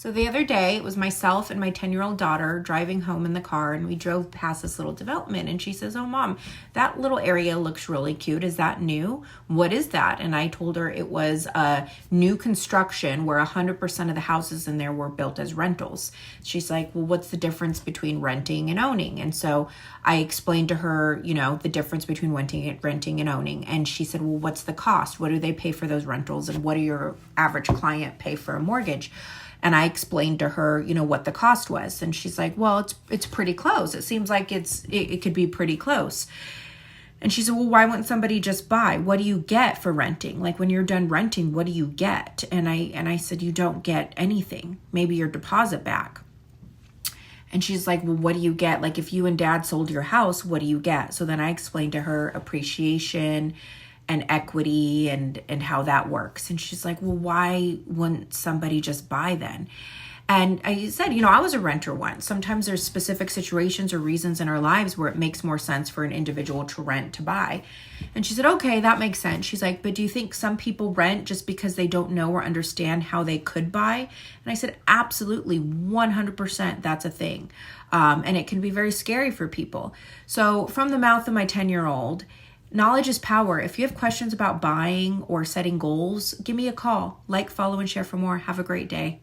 So the other day, it was myself and my 10-year-old daughter driving home in the car, and we drove past this little development, and she says, "Oh, Mom, that little area looks really cute. Is that new? What is that?" And I told her it was a new construction where 100% of the houses in there were built as rentals. She's like, "Well, what's the difference between renting and owning?" And so I explained to her, the difference between renting and owning. And she said, "Well, what's the cost? What do they pay for those rentals? And what do your average client pay for a mortgage?" And I explained to her, what the cost was. And she's like, "Well, it's pretty close. It seems like it could be pretty close." And she said, "Well, why wouldn't somebody just buy? What do you get for renting? Like when you're done renting, what do you get?" And I said, "You don't get anything. Maybe your deposit back." And she's like, "Well, what do you get? Like if you and Dad sold your house, what do you get?" So then I explained to her appreciation and equity and how that works. And she's like, "Well, why wouldn't somebody just buy then?" And I said, I was a renter once. Sometimes there's specific situations or reasons in our lives where it makes more sense for an individual to rent to buy. And she said, "Okay, that makes sense." She's like, "But do you think some people rent just because they don't know or understand how they could buy?" And I said, "Absolutely, 100%, that's a thing. And it can be very scary for people." So from the mouth of my 10-year-old, knowledge is power. If you have questions about buying or setting goals, give me a call. Like, follow, and share for more. Have a great day.